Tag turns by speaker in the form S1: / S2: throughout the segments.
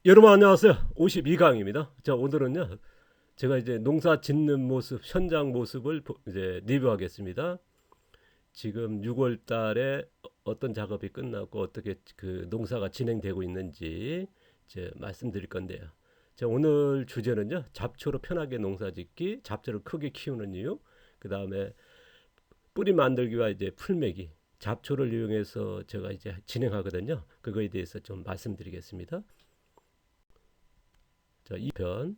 S1: 여러분 안녕하세요. 52강입니다. 자, 오늘은요. 제가 이제 농사 짓는 모습, 현장 모습을 이제 리뷰하겠습니다. 지금 6월 달에 어떤 작업이 끝났고 어떻게 그 농사가 진행되고 있는지 이제 말씀드릴 건데요. 자, 오늘 주제는요. 잡초로 편하게 농사 짓기, 잡초를 크게 키우는 이유, 그다음에 뿌리 만들기와 이제 풀매기, 잡초를 이용해서 제가 이제 진행하거든요. 그거에 대해서 좀 말씀드리겠습니다. 자, 2편.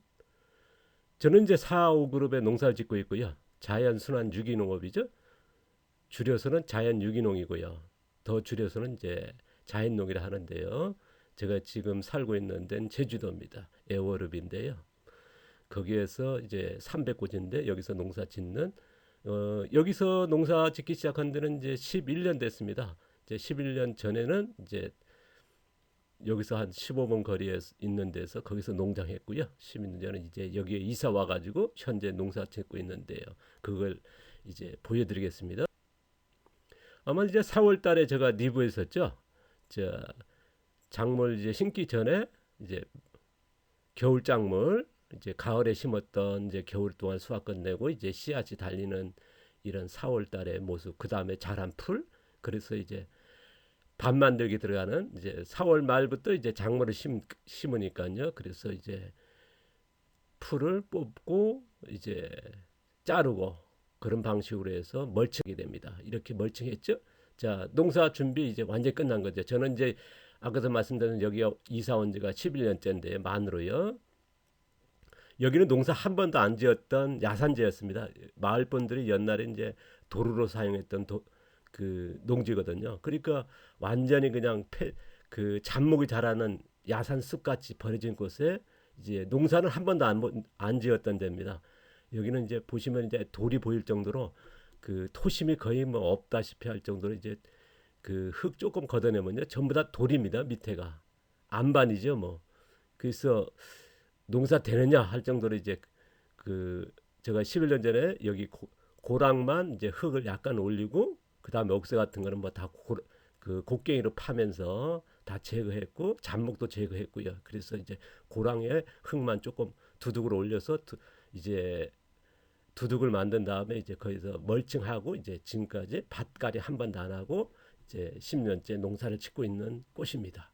S1: 저는 이제 4, 5그룹의 농사를 짓고 있고요. 자연순환 유기농업이죠. 줄여서는 자연 유기농이고요. 더 줄여서는 이제 자연농이라 하는데요. 제가 지금 살고 있는 데는 제주도입니다. 애월읍인데요. 거기에서 이제 300고지인데 여기서 농사 짓는 여기서 농사 짓기 시작한 데는 이제 11년 됐습니다. 이제 11년 전에는 이제 여기서 한 15분 거리에 있는 데서 거기서 농장했고요. 12년 전에 이제 여기에 이사 와가지고 현재 농사 짓고 있는데요. 그걸 이제 보여드리겠습니다. 아마 이제 4월 달에 제가 리뷰했었죠. 자, 작물 이제 심기 전에 이제 겨울 작물 이제 가을에 심었던 이제 겨울 동안 수확 끝내고 이제 씨앗이 달리는 이런 4월 달의 모습. 그 다음에 자란 풀. 그래서 이제 밥 만들기 들어가는 이제 4월 말부터 이제 작물을 심으니까요. 그래서 이제 풀을 뽑고 이제 자르고 그런 방식으로 해서 멀칭이 됩니다. 이렇게 멀칭했죠. 자, 농사 준비 이제 완전히 끝난 거죠. 저는 이제 아까도 말씀드린 여기 이사 온 지가 11년째인데 만으로요. 여기는 농사 한 번도 안 지었던 야산지였습니다. 마을 분들이 옛날에 이제 도루로 사용했던 그 농지거든요. 그러니까 완전히 그냥 그 잡목이 자라는 야산 숲같이 버려진 곳에 이제 농사는 한 번도 안 지었던 데입니다. 여기는 이제 보시면 이제 돌이 보일 정도로 그 토심이 거의 뭐 없다시피 할 정도로 이제 그 흙 조금 걷어내면요 전부 다 돌입니다. 밑에가 안반이죠 뭐. 그래서 농사 되느냐 할 정도로 이제 그 제가 11년 전에 여기 고랑만 이제 흙을 약간 올리고 그 다음에 옥새 같은 거는 뭐 다 그 곡괭이로 파면서 다 제거했고 잡목도 제거했고요. 그래서 이제 고랑에 흙만 조금 두둑으로 올려서 이제 두둑을 만든 다음에 이제 거기서 멀칭하고 이제 지금까지 밭갈이 한 번도 안 하고 이제 10년째 농사를 짓고 있는 꽃입니다.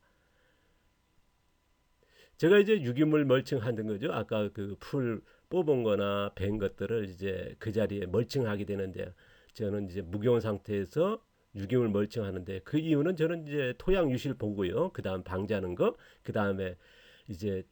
S1: 제가 이제 유기물 멀칭하는 거죠. 아까 그 풀 뽑은 거나 벤 것들을 이제 그 자리에 멀칭하게 되는데 저는 이제 무겨운 상태에서 유기물 멀칭하는데 그 이유는 저는 이제 토양 유실 보고요. 그다음 방제하는 거, 그다음에 이제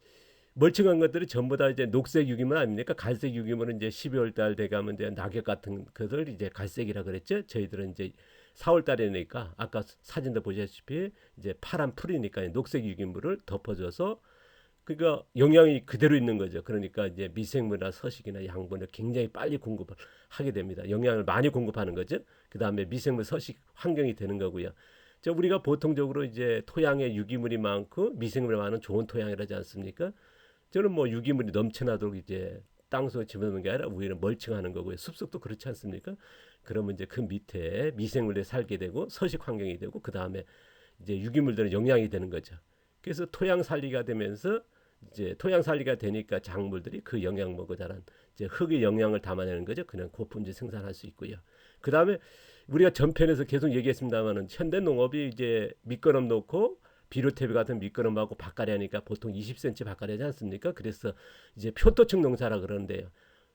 S1: 멀칭한 것들이 전부 다 이제 녹색 유기물 아닙니까? 갈색 유기물은 이제 12월 달 돼가면 이제 낙엽 같은 것을 이제 갈색이라 그랬죠. 저희들은 이제 4월 달에니까 아까 사진도 보시다시피 이제 파란 풀이니까 녹색 유기물을 덮어줘서 그러니까 영양이 그대로 있는 거죠. 그러니까 이제 미생물이나 서식이나 양분을 굉장히 빨리 공급을 하게 됩니다. 영양을 많이 공급하는 거죠. 그 다음에 미생물 서식 환경이 되는 거고요. 저 우리가 보통적으로 이제 토양에 유기물이 많고 미생물이 많은 좋은 토양이라지 않습니까? 저는 뭐 유기물이 넘쳐나도록 이제 땅속에 집어넣는 게 아니라 우리는 멀칭하는 거고요. 숲속도 그렇지 않습니까? 그러면 이제 그 밑에 미생물이 살게 되고 서식 환경이 되고 그 다음에 이제 유기물들은 영양이 되는 거죠. 그래서 토양 살리가 되면서 이제 토양 관리가 되니까 작물들이 그 영양분을 자란 이제 흙의 영양을 담아내는 거죠. 그냥 고품질 생산할 수 있고요. 그 다음에 우리가 전편에서 계속 얘기했습니다만은 현대 농업이 이제 밑거름 놓고 비료태비 같은 밑거름하고 밭갈이 하니까 보통 20cm 밭갈이 하지 않습니까? 그래서 이제 표토층 농사라 그러는데요.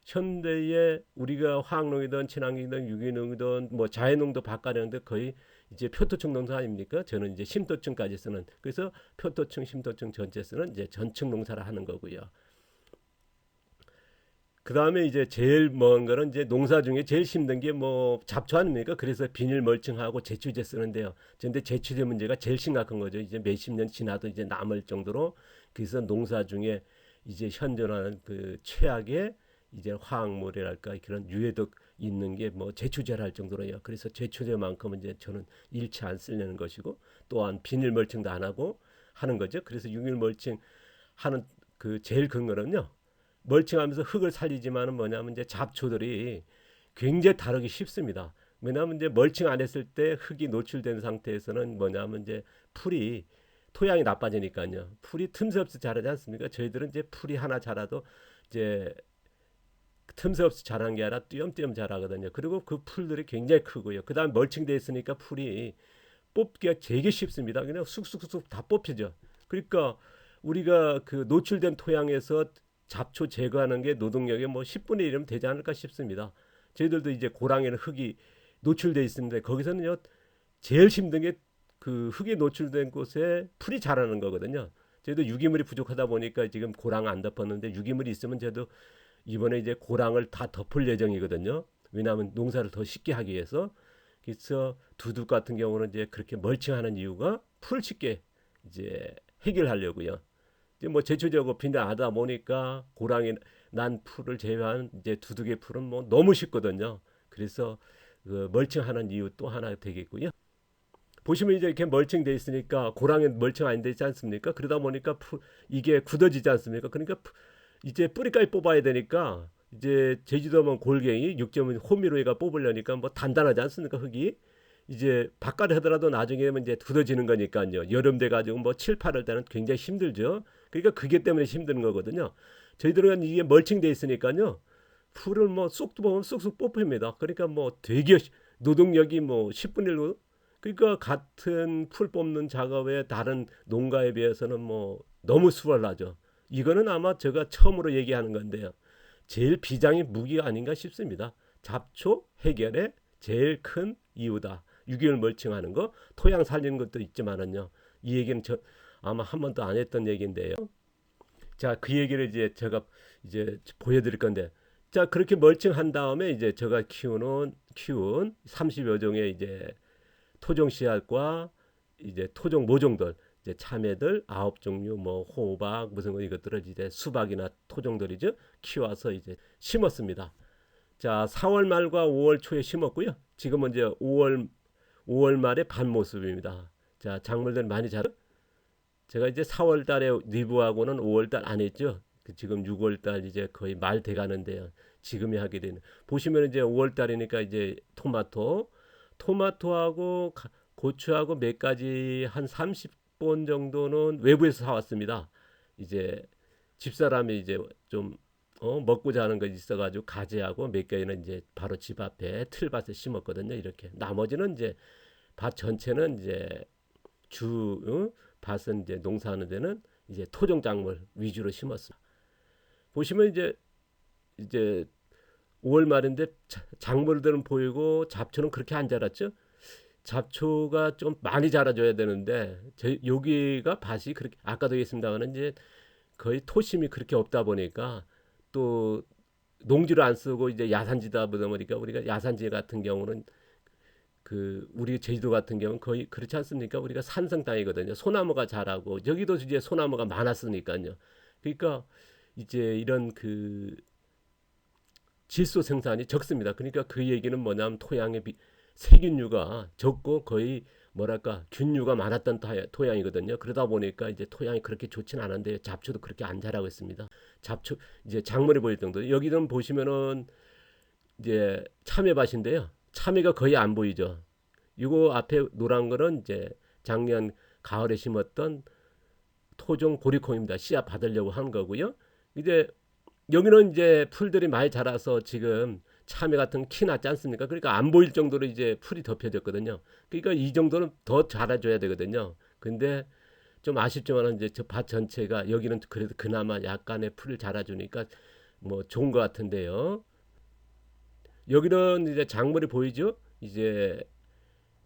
S1: 현대에 우리가 화학농이든 친환경이든 유기농이든 뭐 자연농도 밭갈이하는데 거의 이제 표토층 농사 아닙니까? 저는 이제 심도층까지 쓰는 그래서 표토층, 심도층 전체 쓰는 이제 전층 농사를 하는 거고요. 그 다음에 이제 제일 먼 거는 이제 농사 중에 제일 힘든 게 뭐 잡초 아닙니까? 그래서 비닐 멀칭하고 제초제 쓰는데요. 근데 제초제 문제가 제일 심각한 거죠. 이제 몇십 년 지나도 이제 남을 정도로 그래서 농사 중에 이제 현존하는 그 최악의 이제 화학물이랄까 그런 유해독 있는 게 뭐 제초제를 할 정도로요. 그래서 제초제만큼은 이제 저는 일치 안 쓰려는 것이고 또한 비닐 멀칭도 안 하고 하는 거죠. 그래서 유길 멀칭 하는 그 제일 근거는요. 멀칭하면서 흙을 살리지만은 뭐냐면 이제 잡초들이 굉장히 다루기 쉽습니다. 왜냐하면 이제 멀칭 안 했을 때 흙이 노출된 상태에서는 뭐냐면 이제 풀이 토양이 나빠지니까요. 풀이 틈새 없이 자라지 않습니까? 저희들은 이제 풀이 하나 자라도 이제 틈새 없이 자란 게 아니라 띄엄띄엄 자라거든요. 그리고 그 풀들이 굉장히 크고요. 그다음 멀칭돼 있으니까 풀이 뽑기가 되게 쉽습니다. 그냥 쑥쑥쑥 다 뽑히죠. 그러니까 우리가 그 노출된 토양에서 잡초 제거하는 게 노동력의 뭐 10분의 1이면 되지 않을까 싶습니다. 저희들도 이제 고랑에는 흙이 노출돼 있는데 거기서는요 제일 힘든 게 그 흙이 노출된 곳에 풀이 자라는 거거든요. 저희도 유기물이 부족하다 보니까 지금 고랑 안 덮었는데 유기물이 있으면 저도 이번에 이제 고랑을 다 덮을 예정이거든요. 왜냐하면 농사를 더 쉽게 하기 위해서. 그래서 두둑 같은 경우는 이제 그렇게 멀칭하는 이유가 풀 쉽게 이제 해결하려고요. 이제 뭐 제초제고 빈대하다 보니까 고랑이 난 풀을 제외한 이제 두둑의 풀은 뭐 너무 쉽거든요. 그래서 그 멀칭하는 이유 또 하나 되겠고요. 보시면 이제 이렇게 멀칭돼 있으니까 고랑에 멀칭 안 되지 않습니까? 그러다 보니까 이게 굳어지지 않습니까? 그러니까 이제 뿌리까지 뽑아야 되니까 이제 제주도면 골갱이, 육지면 호미로이가 뽑으려니까 뭐 단단하지 않습니까? 흙이 이제 바깥에 하더라도 나중에는 이제 굳어지는 거니까요. 여름 돼 가지고 뭐 7, 8월 때는 굉장히 힘들죠. 그러니까 그게 때문에 힘든 거거든요. 저희들은 이게 멀칭돼 있으니까요. 풀을 뭐 쏙 보면 쏙쏙 뽑힙니다. 그러니까 뭐 되게 노동력이 뭐 10분의 1로 그러니까 같은 풀 뽑는 작업에 다른 농가에 비해서는 뭐 너무 수월하죠. 이거는 아마 제가 처음으로 얘기하는 건데요. 제일 비장의 무기가 아닌가 싶습니다. 잡초 해결의 제일 큰 이유다. 유기물 멀칭하는 거, 토양 살리는 것도 있지만은요. 이 얘기는 저 아마 한 번도 안 했던 얘기인데요. 자, 그 얘기를 이제 제가 이제 보여드릴 건데, 자 그렇게 멀칭한 다음에 이제 제가 키운 30여 종의 이제 토종 씨앗과 이제 토종 모종들 이제 참외들 9종류 뭐 호박 무슨 거 이것들을 이제 수박이나 토종들이죠 키워서 이제 심었습니다. 자 4월 말과 5월 초에 심었고요. 지금은 이제 5월 말에 반 모습입니다. 자 작물들 많이 자라. 제가 이제 4월 달에 리브하고는 5월 달 안 했죠. 지금 6월 달 이제 거의 말 돼 가는데요. 지금이 하게 되는 보시면 이제 5월 달이니까 이제 토마토하고 고추하고 몇 가지 한 30본 정도는 외부에서 사왔습니다. 이제 집사람이 이제 좀 먹고 자는 거 있어가지고 가지하고 몇 개는 이제 바로 집 앞에 틀밭에 심었거든요. 이렇게 나머지는 이제 밭 전체는 이제 밭은 이제 농사하는 데는 이제 토종 작물 위주로 심었습니다. 보시면 이제 5월 말인데 작물들은 보이고 잡초는 그렇게 안 자랐죠. 잡초가 좀 많이 자라줘야 되는데 여기가 밭이 그렇게 아까도 얘기했습니다만 이제 거의 토심이 그렇게 없다 보니까 또 농지를 안 쓰고 이제 야산지다 보니까 우리가 야산지 같은 경우는 그 우리 제주도 같은 경우는 거의 그렇지 않습니까? 우리가 산성 땅이거든요. 소나무가 자라고 여기도 이제 소나무가 많았으니까요. 그러니까 이제 이런 그 질소 생산이 적습니다. 그러니까 그 얘기는 뭐냐면 토양의 세균류가 적고 거의 뭐랄까 균류가 많았던 토양이거든요. 그러다 보니까 이제 토양이 그렇게 좋지는 않은데 잡초도 그렇게 안 자라고 있습니다. 잡초 이제 작물이 보일 정도. 여기는 보시면은 이제 참외밭인데요. 참외가 거의 안 보이죠. 이거 앞에 노란 거는 이제 작년 가을에 심었던 토종 보리콩입니다. 씨앗 받으려고 한 거고요. 이제 여기는 이제 풀들이 많이 자라서 지금 참외 같은 키 났지 않습니까? 그러니까 안 보일 정도로 이제 풀이 덮여졌거든요. 그러니까 이 정도는 더 자라줘야 되거든요. 근데 좀 아쉽지만 이제 저 밭 전체가 여기는 그래도 그나마 약간의 풀을 자라주니까 뭐 좋은 것 같은데요. 여기는 이제 작물이 보이죠? 이제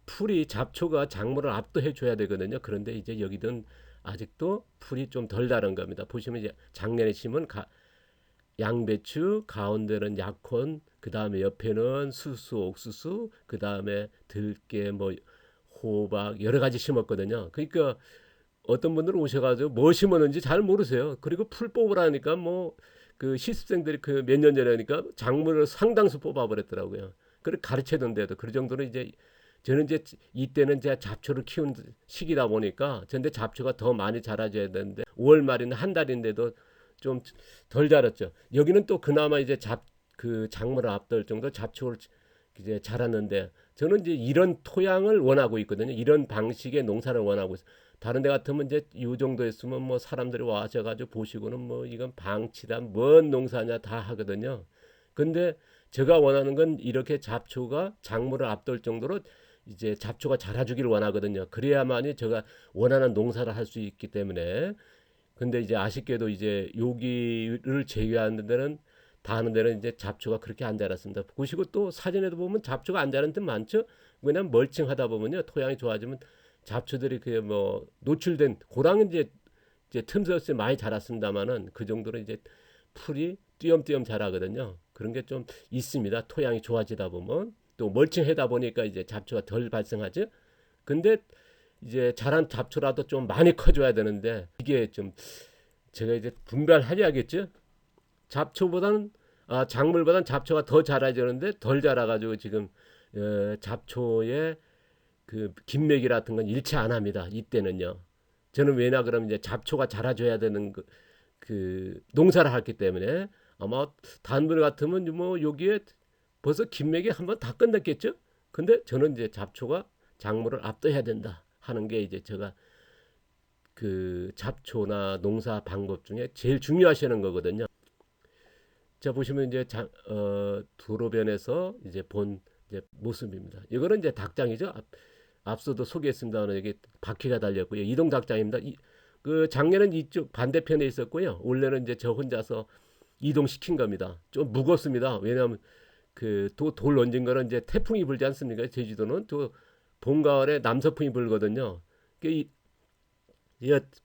S1: 풀이 잡초가 작물을 압도해 줘야 되거든요. 그런데 이제 여기는 아직도 풀이 좀 덜 자란 겁니다. 보시면 이제 작년에 심은 양배추, 가운데는 약혼, 그 다음에 옆에는 수수, 옥수수, 그 다음에 들깨, 뭐 호박 여러 가지 심었거든요. 그러니까 어떤 분들은 오셔가지고 뭐 심었는지 잘 모르세요. 그리고 풀 뽑으라니까 뭐 그 시습생들이 그 몇 년 전에니까 작물을 상당수 뽑아버렸더라고요. 그렇게 가르치던데도 그 정도로 이제 저는 이제 이때는 이제 잡초를 키우는 시기다 보니까 근데 잡초가 더 많이 자라줘야 되는데 5월 말이나 한 달인데도 좀 덜 자랐죠. 여기는 또 그나마 이제 그 작물을 앞둘 정도 잡초를 이제 자랐는데 저는 이제 이런 토양을 원하고 있거든요. 이런 방식의 농사를 원하고 있어요. 다른 데 같으면 이제 이 정도 했으면 뭐 사람들이 와셔가지고 보시고는 뭐 이건 방치다 뭔 농사냐 다 하거든요. 근데 제가 원하는 건 이렇게 잡초가 작물을 앞돌 정도로 이제 잡초가 자라주길 원하거든요. 그래야만이 제가 원하는 농사를 할 수 있기 때문에. 근데 이제 아쉽게도 이제 여기를 제외하는 데는 다 하는 데는 이제 잡초가 그렇게 안 자랐습니다. 보시고 또 사진에도 보면 잡초가 안 자라는 데 많죠. 왜냐면 멀칭하다 보면요 토양이 좋아지면 잡초들이 그 뭐 노출된 고랑은 이제 틈새 없이 많이 자랐습니다만은 그 정도로 이제 풀이 띄엄띄엄 자라거든요. 그런 게 좀 있습니다. 토양이 좋아지다 보면 또 멀칭하다 보니까 이제 잡초가 덜 발생하죠. 근데 이제 자란 잡초라도 좀 많이 커줘야 되는데 이게 좀 제가 이제 분별하려야겠죠. 잡초보다는 작물보다는 잡초가 더 자라지는데 덜 자라가지고 지금 잡초의 그 김맥이 같은 건 일치 안 합니다. 이때는요. 저는 왜냐 그러면 이제 잡초가 자라줘야 되는 그 농사를 했기 때문에 아마 다른 분 같으면 뭐 여기에 벌써 김맥이 한번 다 끝났겠죠. 근데 저는 이제 잡초가 작물을 압도해야 된다 하는 게 이제 제가 그 잡초나 농사 방법 중에 제일 중요하시는 거거든요. 자 보시면 이제 도로변에서 이제 본 이제 모습입니다. 이거는 이제 닭장이죠. 앞서도 소개했습니다만 여기 바퀴가 달렸고요. 이동 닭장입니다. 그 작년은 이쪽 반대편에 있었고요. 올해는 이제 저 혼자서 이동시킨 겁니다. 좀 무겁습니다. 왜냐하면 그 돌 얹은 거는 이제 태풍이 불지 않습니까? 제주도는 또 봄 가을에 남서풍이 불거든요. 이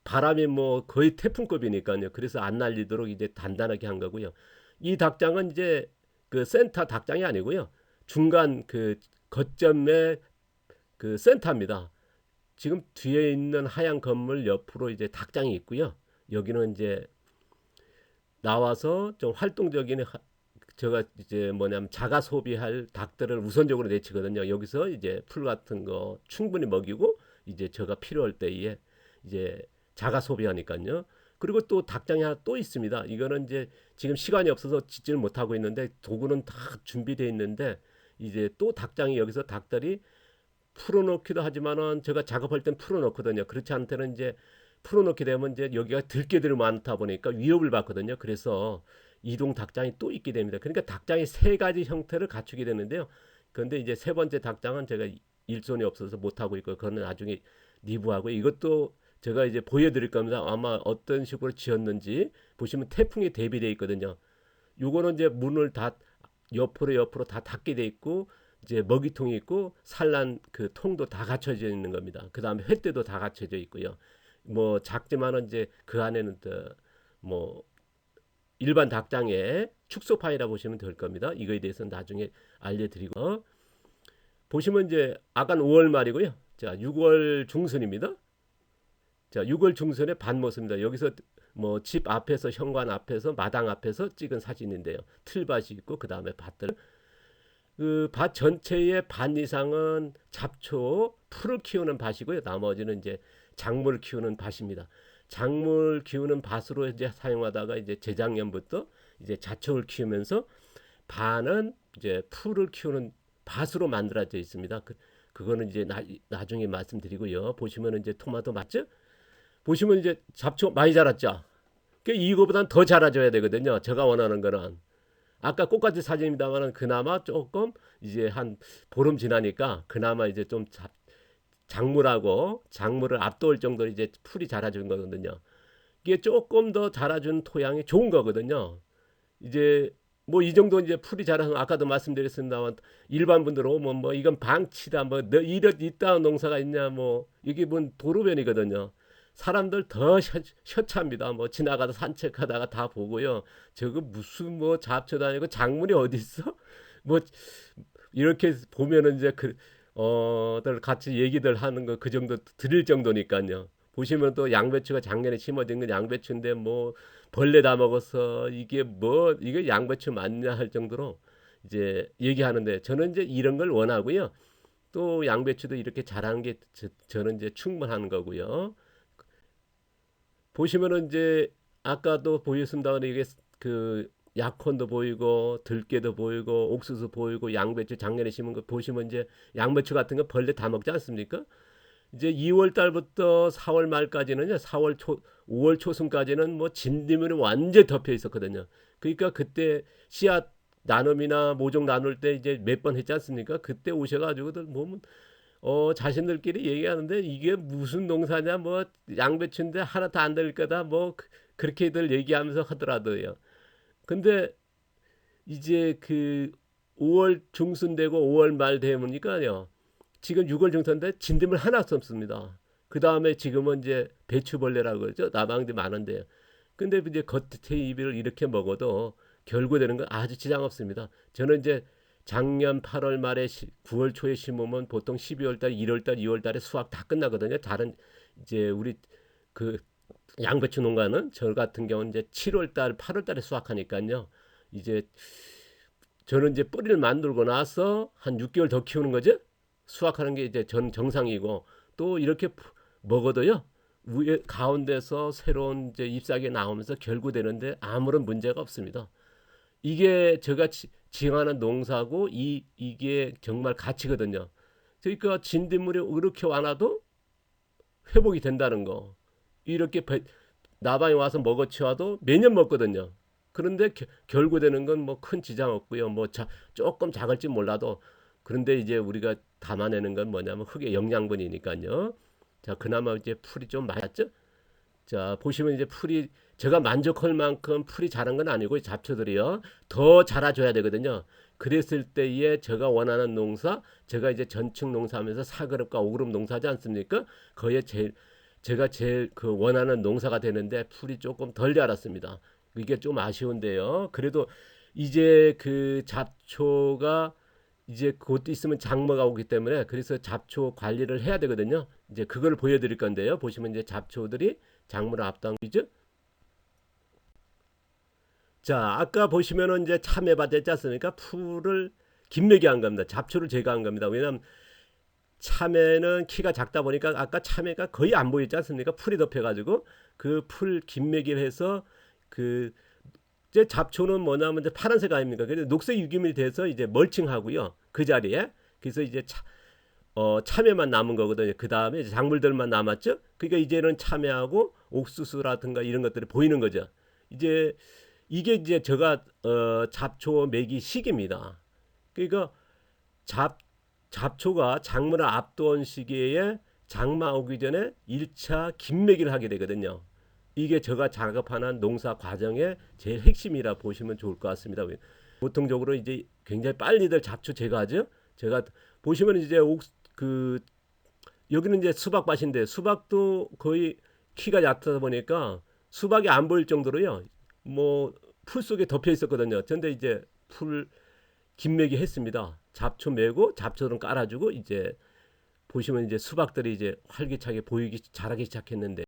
S1: 바람이 뭐 거의 태풍급이니까요. 그래서 안 날리도록 이제 단단하게 한 거고요. 이 닭장은 이제 그 센터 닭장이 아니고요. 중간 그 거점의 그 센터입니다. 지금 뒤에 있는 하얀 건물 옆으로 이제 닭장이 있고요. 여기는 이제 나와서 좀 활동적인 제가 이제 뭐냐면 자가 소비할 닭들을 우선적으로 내치거든요. 여기서 이제 풀 같은 거 충분히 먹이고 이제 제가 필요할 때에 이제 자가 소비하니까요. 그리고 또 닭장이 하나 또 있습니다. 이거는 이제 지금 시간이 없어서 짓지를 못하고 있는데 도구는 다 준비되어 있는데 이제 또 닭장이 여기서 닭들이 풀어놓기도 하지만은 제가 작업할 땐 풀어놓거든요. 그렇지 않을 때는 이제 풀어놓게 되면 이제 여기가 들개들이 많다 보니까 위협을 받거든요. 그래서 이동 닭장이 또 있게 됩니다. 그러니까 닭장이 세 가지 형태를 갖추게 되는데요. 그런데 이제 세 번째 닭장은 제가 일손이 없어서 못하고 있고 그거는 나중에 리뷰하고 이것도 제가 이제 보여드릴 겁니다. 아마 어떤 식으로 지었는지 보시면 태풍에 대비되어 있거든요. 요거는 이제 문을 다 옆으로 다 닫게 돼 있고 이제 먹이통이 있고 산란 그 통도 다 갖춰져 있는 겁니다. 그 다음에 횃대도 다 갖춰져 있고요. 뭐 작지만은 이제 그 안에는 뭐 일반 닭장의 축소판이라 보시면 될 겁니다. 이거에 대해서는 나중에 알려드리고 보시면 이제 아간 5월 말이고요. 자 6월 중순입니다. 자 6월 중순의 반 모습입니다. 여기서 뭐 집 앞에서 현관 앞에서 마당 앞에서 찍은 사진인데요. 틀밭이 있고 그 다음에 밭들 그 밭 전체의 반 이상은 잡초 풀을 키우는 밭이고요. 나머지는 이제 작물 키우는 밭입니다. 작물 키우는 밭으로 이제 사용하다가 이제 재작년부터 이제 자초를 키우면서 반은 이제 풀을 키우는 밭으로 만들어져 있습니다. 그거는 이제 나중에 말씀드리고요. 보시면 이제 토마토 맞죠? 보시면 이제 잡초 많이 자랐죠. 이거보다는 더 자라줘야 되거든요. 제가 원하는 거는 아까 꽃가지 사진입니다만은 그나마 조금 이제 한 보름 지나니까 그나마 이제 좀 작물을 앞도울 정도로 이제 풀이 자라준 거거든요. 이게 조금 더 자라준 토양이 좋은 거거든요. 이제 뭐 이 정도 이제 풀이 자라서 아까도 말씀드렸습니다만 일반 분들 오면 뭐 이건 방치다 뭐 이따 농사가 있냐 뭐 이게 뭔 도로변이거든요. 사람들 더 셔차합니다. 뭐 지나가다 산책하다가 다 보고요. 저거 무슨 뭐 잡초도 아니고 작물이 어디 있어? 뭐 이렇게 보면은 이제 들 같이 얘기들 하는 거 그 정도 드릴 정도니까요. 보시면 또 양배추가 작년에 심어진 건 양배추인데 뭐 벌레 다 먹어서 이게 양배추 맞냐 할 정도로 이제 얘기하는데 저는 이제 이런 걸 원하고요. 또 양배추도 이렇게 자라는 게 저는 이제 충분한 거고요. 보시면은 이제 아까도 보였습니다만 이게 그 약혼도 보이고 들깨도 보이고 옥수수 보이고 양배추 작년에 심은 거 보시면 이제 양배추 같은 거 벌레 다 먹지 않습니까? 이제 2월 달부터 4월 말까지는요. 5월 초순까지는 뭐 진딧물이 완전히 덮여 있었거든요. 그러니까 그때 씨앗 나눔이나 모종 나눌 때 이제 몇 번 했지 않습니까? 그때 오셔가지고들 보면 자신들끼리 얘기하는데 이게 무슨 농사냐 뭐 양배추인데 하나 다 안 될 거다 뭐 그렇게들 얘기하면서 하더라도요. 근데 이제 그 5월 중순 되고 5월 말 되면니까요. 지금 6월 중순인데 진딧물 하나 없습니다. 그 다음에 지금은 이제 배추벌레라고 그러죠. 나방들이 많은데. 근데 이제 겉에 잎을 이렇게 먹어도 결구되는 건 아주 지장 없습니다. 저는 이제 작년 8월 말에 9월 초에 심으면 보통 12월 달, 1월 달, 2월 달에 수확 다 끝나거든요. 다른 이제 우리 그 양배추 농가는 저 같은 경우는 이제 7월 달, 8월 달에 수확하니까요. 이제 저는 이제 뿌리를 만들고 나서 한 6개월 더 키우는 거죠. 수확하는 게 이제 전 정상이고 또 이렇게 먹어도요. 위에 가운데서 새로운 이제 잎사귀 나오면서 결구되는데 아무런 문제가 없습니다. 이게 제가 지향하는 농사고 이게 정말 가치거든요. 그러니까 진딧물이 이렇게 와놔도 회복이 된다는 거. 이렇게 나방이 와서 먹어치워도 매년 먹거든요. 그런데 결구되는 건 뭐 큰 지장 없고요. 뭐 조금 작을지 몰라도 그런데 이제 우리가 담아내는 건 뭐냐면 흙의 영양분이니까요. 자, 그나마 이제 풀이 좀 맞았죠? 자, 보시면 이제 풀이 제가 만족할 만큼 풀이 자란 건 아니고 잡초들이요. 더 자라줘야 되거든요. 그랬을 때에 제가 원하는 농사, 제가 이제 전층 농사하면서 4그룹과 5그룹 농사지 않습니까? 제가 제일 그 원하는 농사가 되는데 풀이 조금 덜 자랐습니다. 이게 좀 아쉬운데요. 그래도 이제 그 잡초가 이제 곧 있으면 장마가 오기 때문에 그래서 잡초 관리를 해야 되거든요. 이제 그걸 보여드릴 건데요. 보시면 이제 잡초들이 장마를 앞당기죠. 자, 아까 보시면은 이제 참외밭 했지 않습니까? 풀을 김매기 한 겁니다. 잡초를 제거한 겁니다. 왜냐하면 참외는 키가 작다 보니까 아까 참외가 거의 안 보이지 않습니까? 풀이 덮여가지고 그 풀 김매기를 해서 그 이제 잡초는 뭐냐면 이제 파란색 아닙니까? 그래서 녹색 유기물이 돼서 이제 멀칭하고요. 그 자리에 그래서 이제 참외만 남은 거거든요. 그 다음에 작물들만 남았죠. 그러니까 이제는 참외하고 옥수수라든가 이런 것들이 보이는 거죠. 이제 이게 이제 제가 잡초 매기 시기입니다. 그러니까 잡초가 장마를 앞두은 시기에 장마 오기 전에 1차 김매기를 하게 되거든요. 이게 제가 작업하는 농사 과정의 제일 핵심이라 보시면 좋을 것 같습니다. 보통적으로 이제 굉장히 빨리들 잡초 제거하죠. 제가 보시면 이제 여기는 이제 수박밭인데 수박도 거의 키가 얕다 보니까 수박이 안 보일 정도로요. 뭐 풀 속에 덮여 있었거든요. 근데 이제 풀 김매기 했습니다. 잡초 매고 잡초는 깔아주고 이제 보시면 이제 수박들이 이제 활기차게 보이기 자라기 시작했는데요.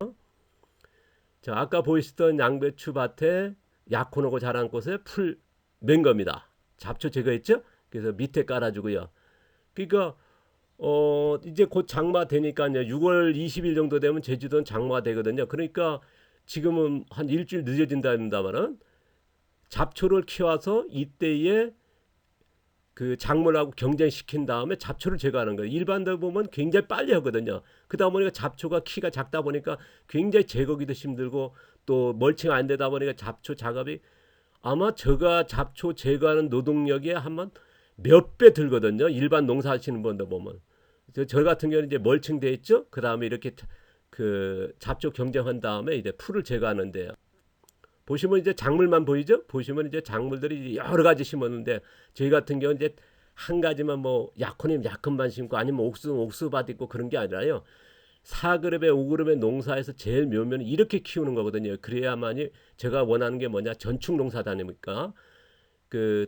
S1: 자, 아까 보이시던 양배추 밭에 약혼하고 자란 곳에 풀 맨 겁니다. 잡초 제거했죠? 그래서 밑에 깔아주고요. 그러니까 이제 곧 장마 되니까요. 6월 20일 정도 되면 제주도는 장마가 되거든요. 그러니까 지금은 한 일주일 늦어진다면은 잡초를 키워서 이때에 그 작물하고 경쟁시킨 다음에 잡초를 제거하는 거예요. 일반적으로 보면 굉장히 빨리 하거든요. 그러다 보니까 잡초가 키가 작다 보니까 굉장히 제거기도 힘들고 또 멀칭 안 되다 보니까 잡초 작업이 아마 제가 잡초 제거하는 노동력이 한번 몇 배 들거든요. 일반 농사하시는 분들 보면. 저 같은 경우는 이제 멀칭돼 있죠. 그 다음에 이렇게 그 잡초 경쟁한 다음에 이제 풀을 제거하는데요. 보시면 이제 작물만 보이죠? 보시면 이제 작물들이 여러 가지 심었는데 저희 같은 경우는 이제 한 가지만 뭐 약혼이면 약혼만 심고 아니면 옥수밭 있고 그런 게 아니라요. 4그룹에 5그룹의 농사에서 제일 묘면 이렇게 키우는 거거든요. 그래야만이 제가 원하는 게 뭐냐 전축 농사다 아닙니까? 그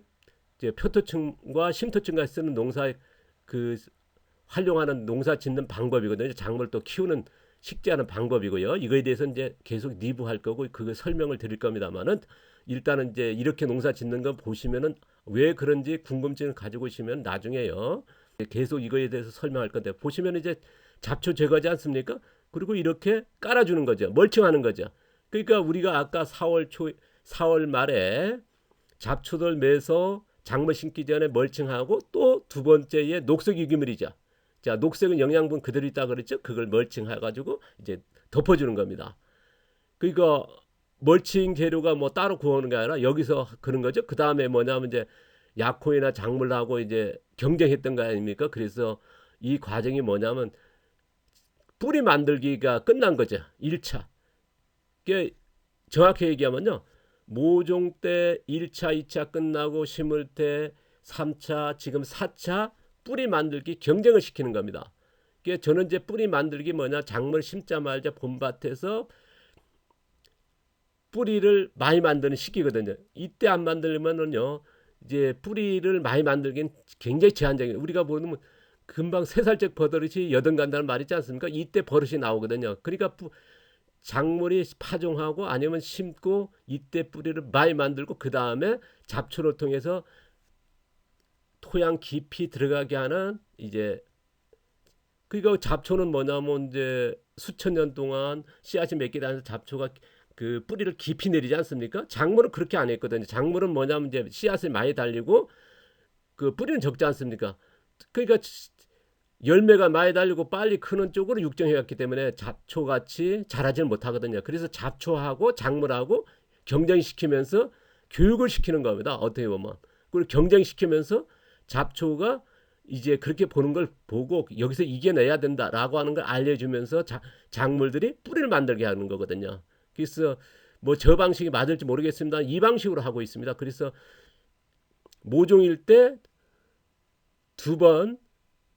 S1: 이제 표토층과 심토층과 쓰는 농사 그 활용하는 농사 짓는 방법이거든요. 작물 또 키우는 식재하는 방법이고요. 이거에 대해서 이제 계속 리뷰할 거고 그거 설명을 드릴 겁니다만은 일단은 이제 이렇게 농사 짓는 거 보시면은 왜 그런지 궁금증을 가지고 오시면 나중에요. 계속 이거에 대해서 설명할 건데 보시면 이제 잡초 제거하지 않습니까? 그리고 이렇게 깔아주는 거죠. 멀칭하는 거죠. 그러니까 우리가 아까 4월 말에 잡초들 매서 작물 심기 전에 멀칭하고 또 두 번째에 녹색 유기물이죠. 자, 녹색은 영양분 그대로 있다 그랬죠? 그걸 멀칭해가지고 이제 덮어주는 겁니다. 그러니까 멀칭 재료가 뭐 따로 구워오는 게 아니라 여기서 그런 거죠. 그 다음에 뭐냐면 이제 약효이나 작물하고 이제 경쟁했던 거 아닙니까? 그래서 이 과정이 뭐냐면 뿌리 만들기가 끝난 거죠. 1차. 이게 정확히 얘기하면요. 모종 때 1차, 2차 끝나고 심을 때 3차, 지금 4차 뿌리 만들기 경쟁을 시키는 겁니다. 이게 저는 이제 뿌리 만들기 뭐냐, 작물 심자마자 봄밭에서 뿌리를 많이 만드는 시기거든요. 이때 안 만들면은요, 이제 뿌리를 많이 만들긴 굉장히 제한적이에요. 우리가 보면 금방 3살짜리 버릇이 여든간다는 말 있지 않습니까? 이때 버릇이 나오거든요. 그러니까 작물이 파종하고 아니면 심고 이때 뿌리를 많이 만들고 그 다음에 잡초를 통해서 토양 깊이 들어가게 하는 이제 그러니까 잡초는 뭐냐면 이제 수천 년 동안 씨앗이 맺게 되면서 잡초가 그 뿌리를 깊이 내리지 않습니까? 작물은 그렇게 안 했거든요. 작물은 뭐냐면 이제 씨앗을 많이 달리고 그 뿌리는 적지 않습니까? 그러니까 열매가 많이 달리고 빨리 크는 쪽으로 육정해왔기 때문에 잡초같이 자라지는 못하거든요. 그래서 잡초하고 작물하고 경쟁시키면서 교육을 시키는 겁니다. 어떻게 보면. 그리고 경쟁시키면서 잡초가 이제 그렇게 보는 걸 보고 여기서 이겨내야 된다라고 하는 걸 알려주면서 작물들이 뿌리를 만들게 하는 거거든요. 그래서 뭐 저 방식이 맞을지 모르겠습니다. 이 방식으로 하고 있습니다. 그래서 모종일 때 2번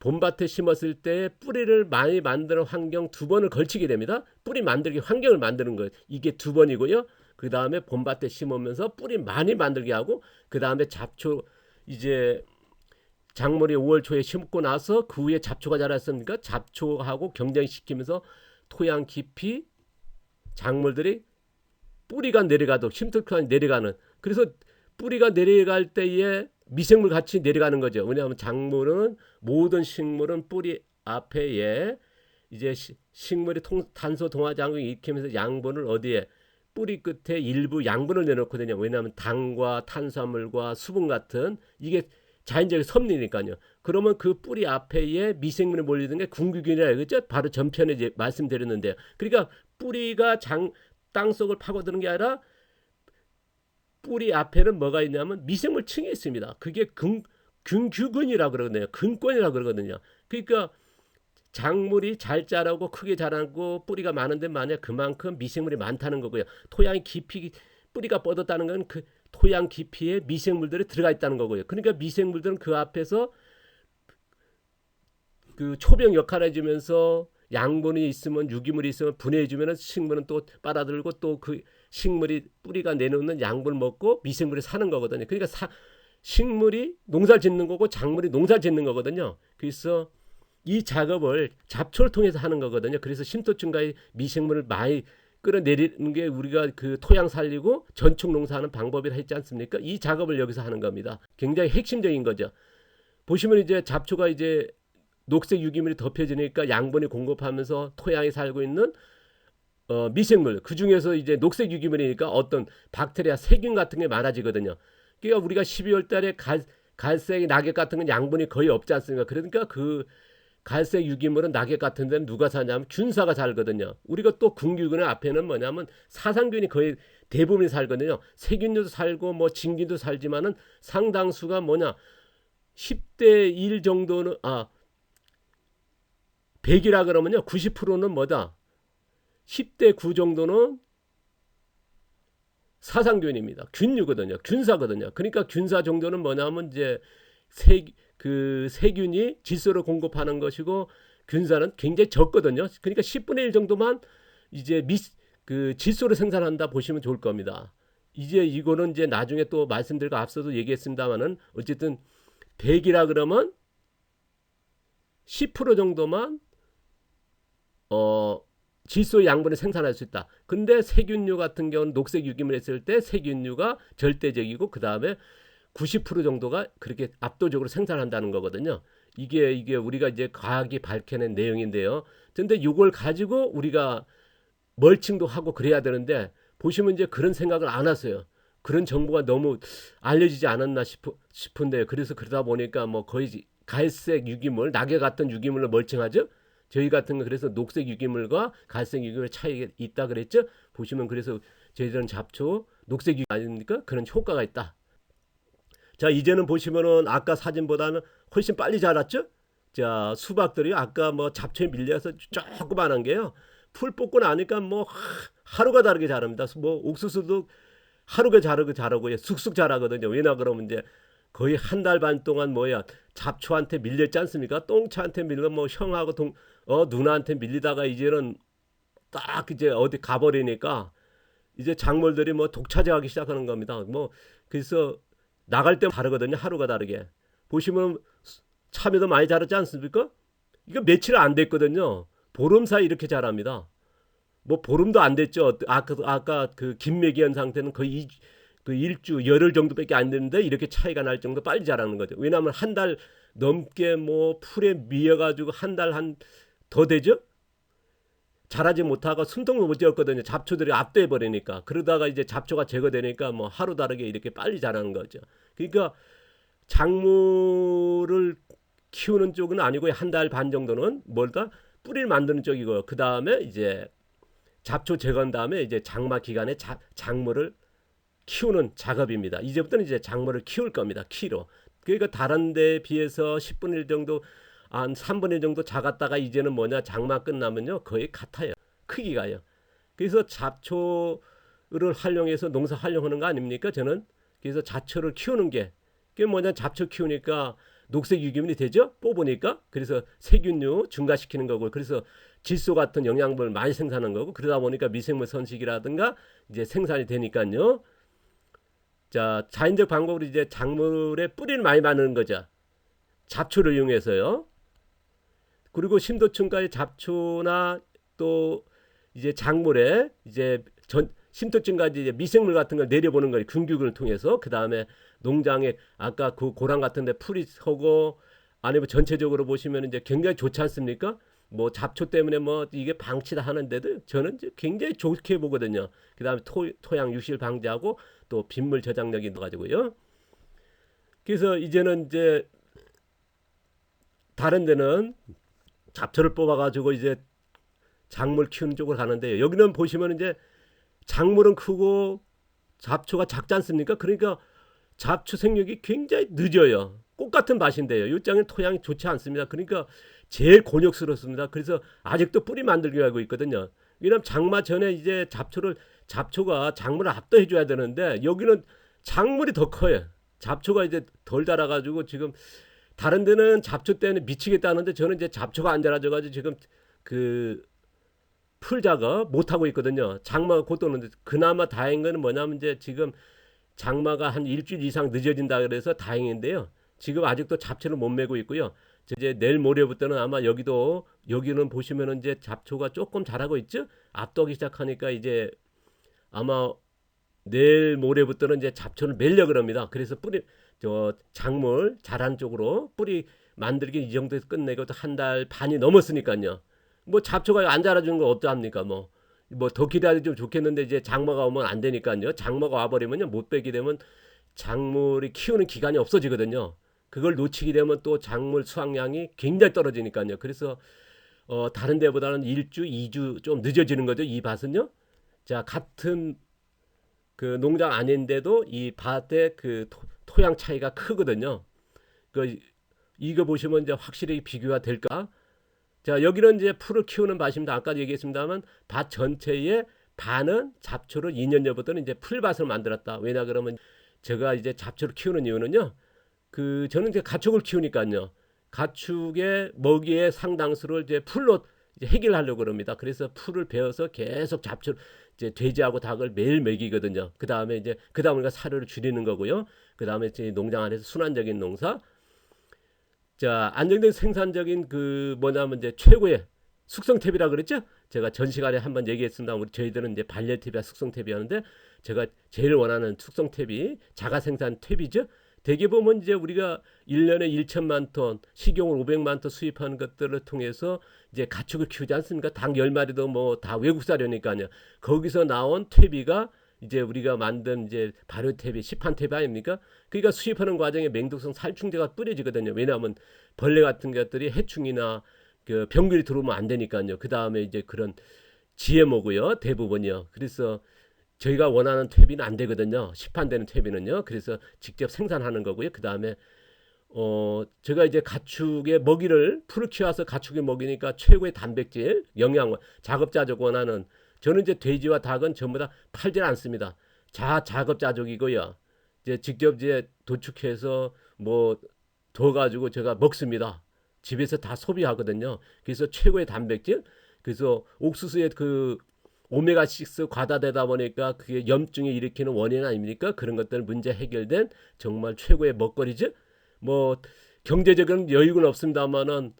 S1: 봄밭에 심었을 때 뿌리를 많이 만드는 환경 2번을 걸치게 됩니다. 뿌리 만들기 환경을 만드는 거예요. 이게 2번이고요. 그 다음에 봄밭에 심으면서 뿌리 많이 만들게 하고 그 다음에 잡초 이제 작물이 5월 초에 심고 나서 그 후에 잡초가 자랐습니까? 잡초하고 경쟁시키면서 토양 깊이 작물들이 뿌리가 내려가도 심틀크한 내려가는 그래서 뿌리가 내려갈 때에 미생물 같이 내려가는 거죠. 왜냐하면 작물은 모든 식물은 뿌리 앞에 이제 식물이 탄소 동화장을 일으키면서 양분을 어디에 뿌리 끝에 일부 양분을 내놓거든요. 왜냐하면 당과 탄수화물과 수분 같은 이게 자연적인 섭리니까요. 그러면 그 뿌리 앞에 미생물이 몰리는 게 궁극균이라 그죠? 바로 전편에 이제 말씀드렸는데요. 그러니까 뿌리가 땅속을 파고드는 게 아니라 뿌리 앞에는 뭐가 있냐면 미생물층이 있습니다. 그게 균규근이라고 그러거든요. 근권이라고 그러거든요. 그러니까 작물이 잘 자라고 크게 자라고 뿌리가 많은데 만약 그만큼 미생물이 많다는 거고요. 토양이 깊이 뿌리가 뻗었다는 건 그 토양 깊이에 미생물들이 들어가 있다는 거고요. 그러니까 미생물들은 그 앞에서 그 초병 역할을 해주면서 양분이 있으면 유기물이 있으면 분해해주면 식물은 또 빨아들고 또 그 식물이 뿌리가 내놓는 양분을 먹고 미생물이 사는 거거든요. 그러니까 식물이 농사를 짓는 거고 작물이 농사를 짓는 거거든요. 그래서 이 작업을 잡초를 통해서 하는 거거든요. 그래서 심토층과의 미생물을 많이 끌어내리는 게 우리가 그 토양 살리고 전축 농사하는 방법이라 했지 않습니까? 이 작업을 여기서 하는 겁니다. 굉장히 핵심적인 거죠. 보시면 이제 잡초가 이제 녹색 유기물이 덮여지니까 양분이 공급하면서 토양에 살고 있는 미생물 그 중에서 이제 녹색 유기물이니까 어떤 박테리아 세균 같은 게 많아지거든요. 그러니까 우리가 12월 달에 갈색 낙엽 같은 건 양분이 거의 없지 않습니까? 그러니까 그 갈색 유기물은 낙엽 같은 데는 누가 사냐면 균사가 살거든요. 우리가 또 궁규균의 앞에는 뭐냐면 사상균이 거의 대부분이 살거든요. 세균도 살고 뭐 진균도 살지만은 상당수가 뭐냐 10대 1 정도는 100이라 그러면요 90%는 뭐다 10대 9 정도는 사상균입니다. 균류거든요. 균사거든요. 그러니까 균사 정도는 뭐냐면 이제 세균이 질소를 공급하는 것이고 균사는 굉장히 적거든요. 그러니까 10분의 1 정도만 이제 그 질소를 생산한다 보시면 좋을 겁니다. 이제 이거는 이제 나중에 또 말씀드리고 앞서도 얘기했습니다만은 어쨌든 100이라 그러면 10% 정도만 질소 양분을 생산할 수 있다. 근데 세균류 같은 경우는 녹색 유기물 했을 때 세균류가 절대적이고 그 다음에 90% 정도가 그렇게 압도적으로 생산한다는 거거든요. 이게 우리가 이제 과학이 밝혀낸 내용인데요. 근데 이걸 가지고 우리가 멀칭도 하고 그래야 되는데 보시면 이제 그런 생각을 안 하세요. 그런 정보가 너무 알려지지 않았나 싶은데 그래서 그러다 보니까 뭐 거의 갈색 유기물, 낙엽 같은 유기물로 멀쩡하죠. 저희 같은 거 그래서 녹색 유기물과 갈색 유기물 차이가 있다 그랬죠. 보시면 그래서 저희들은 잡초 녹색 유기물 아닙니까? 그런 효과가 있다. 자, 이제는 보시면은 아까 사진보다는 훨씬 빨리 자랐죠. 자, 수박들이 아까 뭐 잡초에 밀려서 조그만한 게요. 풀 뽑고 나니까 뭐 하루가 다르게 자랍니다. 뭐 옥수수도 하루가 자라고 쑥쑥 자라거든요. 왜냐 그러면 이제 거의 한 달 반 동안 뭐야 잡초한테 밀렸지 않습니까? 똥차한테 밀려 뭐 형하고 누나한테 밀리다가 이제는 딱 이제 어디 가버리니까 이제 작물들이 뭐 독차지하기 시작하는 겁니다. 뭐 그래서 나갈 때 다르거든요. 하루가 다르게 보시면 참외도 많이 자랐지 않습니까? 이거 며칠 안 됐거든요. 보름 사이 이렇게 자랍니다. 뭐 보름도 안 됐죠. 아까 그 김매기한 상태는 거의 그 일주 열흘 정도밖에 안 됐는데 이렇게 차이가 날 정도 빨리 자라는 거죠. 왜냐하면 한 달 넘게 뭐 풀에 미어가지고 한 달 한 더 되죠. 자라지 못하고 숨통도 못 지었거든요. 잡초들이 압도해 버리니까. 그러다가 이제 잡초가 제거되니까 뭐 하루 다르게 이렇게 빨리 자라는 거죠. 그러니까 작물을 키우는 쪽은 아니고 한 달 반 정도는 뭘까 뿌리를 만드는 쪽이고 그 다음에 이제 잡초 제거한 다음에 이제 장마 기간에 작물을 키우는 작업입니다. 이제부터는 이제 작물을 키울 겁니다. 키로. 그러니까 다른 데에 비해서 10분의 1 정도 한 3분의 1 정도 작았다가 이제는 뭐냐 장마 끝나면요 거의 같아요. 크기가요. 그래서 잡초를 활용해서 농사 활용하는 거 아닙니까? 저는 그래서 잡초를 키우는 게 그게 뭐냐 잡초 키우니까 녹색 유기물이 되죠. 뽑으니까 그래서 세균류 증가시키는 거고 그래서 질소 같은 영양분을 많이 생산하는 거고 그러다 보니까 미생물 선식이라든가 이제 생산이 되니까요. 자, 자연적 방법으로 이제 작물에 뿌리를 많이 만드는 거죠. 잡초를 이용해서요. 그리고 심도층까지 잡초나 또 이제 작물에 이제 심도층까지 이제 미생물 같은 걸 내려보는 거예요. 균균을 통해서. 그 다음에 농장에 아까 그 고랑 같은데 풀이 서고 아니면 전체적으로 보시면 이제 굉장히 좋지 않습니까? 뭐 잡초 때문에 뭐 이게 방치다 하는데도 저는 굉장히 좋게 보거든요. 그 다음에 토양 유실 방지하고 또 빗물 저장력이 넣어가지고요. 그래서 이제는 이제 다른 데는 잡초를 뽑아가지고 이제 작물 키우는 쪽으로 가는데요. 여기는 보시면 이제 작물은 크고 잡초가 작지 않습니까? 그러니까 잡초 생육이 굉장히 늦어요. 꽃 같은 밭인데요. 이 땅은 토양이 좋지 않습니다. 그러니까 제일 곤욕스럽습니다. 그래서 아직도 뿌리 만들기 하고 있거든요. 왜냐하면 장마 전에 이제 잡초가 작물을 압도해 줘야 되는데 여기는 작물이 더 커요. 잡초가 이제 덜 자라가지고 지금 다른 데는 잡초 때문에 미치겠다는데 저는 이제 잡초가 안 자라져가지고 지금 그 풀 작업 못 하고 있거든요. 장마가 곧 오는데 그나마 다행인 거는 뭐냐면 이제 지금 장마가 한 일주일 이상 늦어진다 그래서 다행인데요. 지금 아직도 잡초를 못 메고 있고요. 이제 내일 모레부터는 아마 여기는 보시면은 이제 잡초가 조금 자라고 있죠. 앞도기 시작하니까 이제 아마 내일 모레부터는 이제 잡초를 멜려 그럽니다. 그래서 작물 자란 쪽으로 뿌리 만들기 이 정도에서 끝내고 또 한 달 반이 넘었으니까요. 뭐 잡초가 안 자라주는 거 어떡합니까? 뭐 더 기다리면 좋겠는데 이제 장마가 오면 안 되니까요. 장마가 와버리면요 못 빼게 되면 작물이 키우는 기간이 없어지거든요. 그걸 놓치게 되면 또 작물 수확량이 굉장히 떨어지니까요. 그래서 다른 데보다는 1주, 2주 좀 늦어지는 거죠. 이 밭은요. 자, 같은 그 농장 아닌데도 이 밭의 그 토양 차이가 크거든요. 이거 보시면 이제 확실히 비교가 될까? 자, 여기는 이제 풀을 키우는 밭입니다. 아까 얘기했습니다만 밭 전체의 반은 잡초를 2년 전부터는 이제 풀밭을 만들었다. 왜냐 그러면 제가 이제 잡초를 키우는 이유는요. 저는 이제 가축을 키우니까요. 가축의 먹이의 상당수를 이제 풀로 이제 해결하려고 그럽니다. 그래서 풀을 베어서 계속 잡초 이제 돼지하고 닭을 매일 먹이거든요. 그 다음에 우리가 사료를 줄이는 거고요. 그 다음에 이제 농장 안에서 순환적인 농사. 자, 안정된 생산적인 뭐냐면 이제 최고의 숙성탭이라 그랬죠? 제가 전 시간에 한번 얘기했습니다. 저희들은 이제 반려탭이야 숙성탭이었는데 제가 제일 원하는 숙성탭이 자가 생산 탭이죠. 대개 보면 이제 우리가 1년에 1천만 톤, 식용을 500만 톤 수입하는 것들을 통해서 이제 가축을 키우지 않습니까? 닭 10마리도 뭐 다 외국 사료니까요. 거기서 나온 퇴비가 이제 우리가 만든 이제 발효탭이 시판탭 아닙니까? 그러니까 수입하는 과정에 맹독성 살충제가 뿌려지거든요. 왜냐하면 벌레 같은 것들이 해충이나 그 병균이 들어오면 안 되니까요. 그 다음에 이제 그런 GMO고요. 대부분이요. 그래서 저희가 원하는 퇴비는 안 되거든요. 시판되는 퇴비는요. 그래서 직접 생산하는 거고요. 그 다음에 제가 이제 가축의 먹이를 풀을 키워서 가축에 먹이니까 최고의 단백질, 영양, 자급자족 원하는 저는 이제 돼지와 닭은 전부 다 팔질 않습니다. 자급자족이고요. 이제 직접 이제 도축해서 뭐 둬가지고 제가 먹습니다. 집에서 다 소비하거든요. 그래서 최고의 단백질. 그래서 옥수수의 그 오메가6 과다되다 보니까 그게 염증을 일으키는 원인 아닙니까? 그런 것들 문제 해결된 정말 최고의 먹거리죠. 뭐 경제적인 여유는 없습니다만은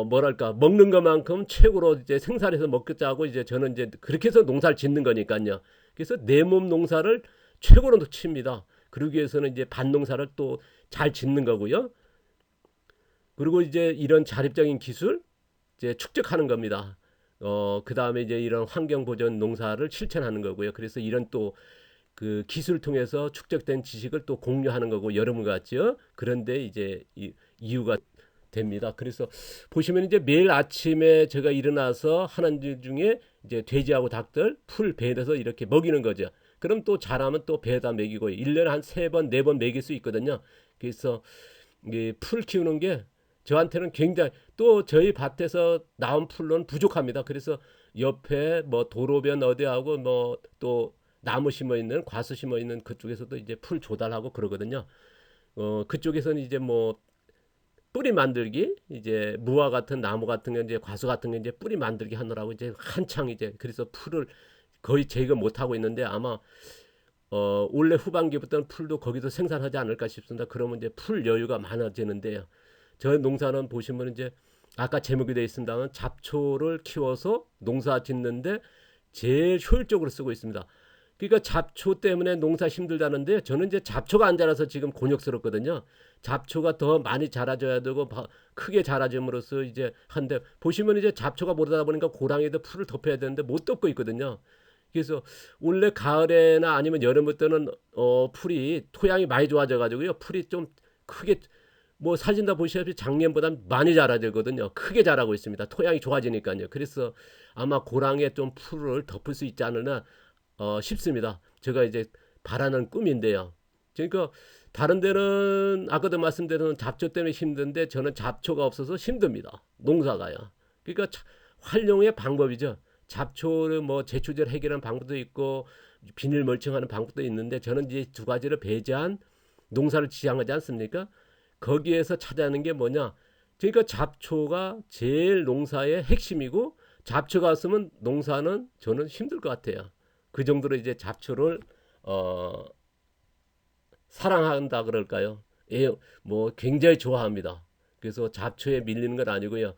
S1: 뭐랄까 먹는 것만큼 최고로 이제 생산해서 먹자고 이제 저는 이제 그렇게 해서 농사를 짓는 거니까요. 그래서 내 몸 농사를 최고로 칩니다. 그러기 위해서는 이제 밭농사를 또 잘 짓는 거고요. 그리고 이제 이런 자립적인 기술 이제 축적하는 겁니다. 그 다음에 이제 이런 환경 보전 농사를 실천하는 거고요. 그래서 이런 또 그 기술 통해서 축적된 지식을 또 공유하는 거고 여러분 같죠. 그런데 이제 이유가 됩니다. 그래서 보시면 이제 매일 아침에 제가 일어나서 하는 일 중에 이제 돼지하고 닭들 풀 배에서 이렇게 먹이는 거죠. 그럼 또 잘하면 또 배에다 먹이고 1년에 한 3번, 4번 먹일 수 있거든요. 그래서 풀 키우는 게 저한테는 굉장히 또 저희 밭에서 나온 풀로는 부족합니다. 그래서 옆에 뭐 도로변 어디하고 뭐 또 나무 심어 있는 과수 심어 있는 그쪽에서도 이제 풀 조달하고 그러거든요. 그쪽에서는 이제 뭐 뿌리 만들기 이제 무화 같은 나무 같은 게 이제 과수 같은 게 이제 뿌리 만들기 하느라고 이제 한창 이제 그래서 풀을 거의 제거 못 하고 있는데 아마 올해 후반기부터는 풀도 거기서 생산하지 않을까 싶습니다. 그러면 이제 풀 여유가 많아지는데요. 저 농사는 보시면 이제 아까 제목이 되어 있습니다만 잡초를 키워서 농사 짓는데 제일 효율적으로 쓰고 있습니다. 그러니까 잡초 때문에 농사 힘들다는데 저는 이제 잡초가 안 자라서 지금 곤욕스럽거든요. 잡초가 더 많이 자라줘야 되고 크게 자라줌으로써 이제 한데 보시면 이제 잡초가 못하다 보니까 고랑이도 풀을 덮어야 되는데 못 덮고 있거든요. 그래서 원래 가을에나 아니면 여름부터는 풀이 토양이 많이 좋아져 가지고요. 풀이 좀 크게 뭐 사진 다 보시다시피 작년보다 많이 자라들거든요. 크게 자라고 있습니다. 토양이 좋아지니까요. 그래서 아마 고랑에 좀 풀을 덮을 수 있지 않으나 싶습니다. 제가 이제 바라는 꿈인데요. 그러니까 다른 데는 아까도 말씀드린 잡초 때문에 힘든데 저는 잡초가 없어서 힘듭니다. 농사가요. 그러니까 활용의 방법이죠. 잡초를 뭐 제초제를 해결하는 방법도 있고 비닐 멀칭하는 방법도 있는데 저는 이제 두 가지를 배제한 농사를 지향하지 않습니까? 거기에서 찾아내는 게 뭐냐? 그러니까 잡초가 제일 농사의 핵심이고 잡초가 없으면 농사는 저는 힘들 것 같아요. 그 정도로 이제 잡초를 사랑한다 그럴까요? 예, 뭐 굉장히 좋아합니다. 그래서 잡초에 밀리는 건 아니고요.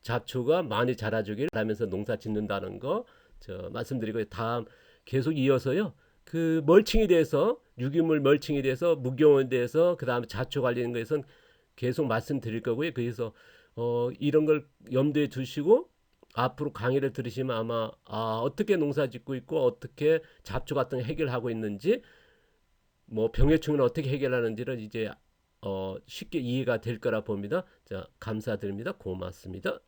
S1: 잡초가 많이 자라주길 바라면서 농사 짓는다는 거 말씀드리고 다음 계속 이어서요. 그 멀칭에 대해서 유기물 멀칭에 대해서 무경원에 대해서 그 다음에 잡초 관리하는 것에선 계속 말씀드릴 거고요. 그래서 이런 걸 염두에 두시고 앞으로 강의를 들으시면 아마 어떻게 농사 짓고 있고 어떻게 잡초 같은 거 해결하고 있는지 뭐 병해충은 어떻게 해결하는지를 이제 쉽게 이해가 될 거라 봅니다. 자, 감사드립니다. 고맙습니다.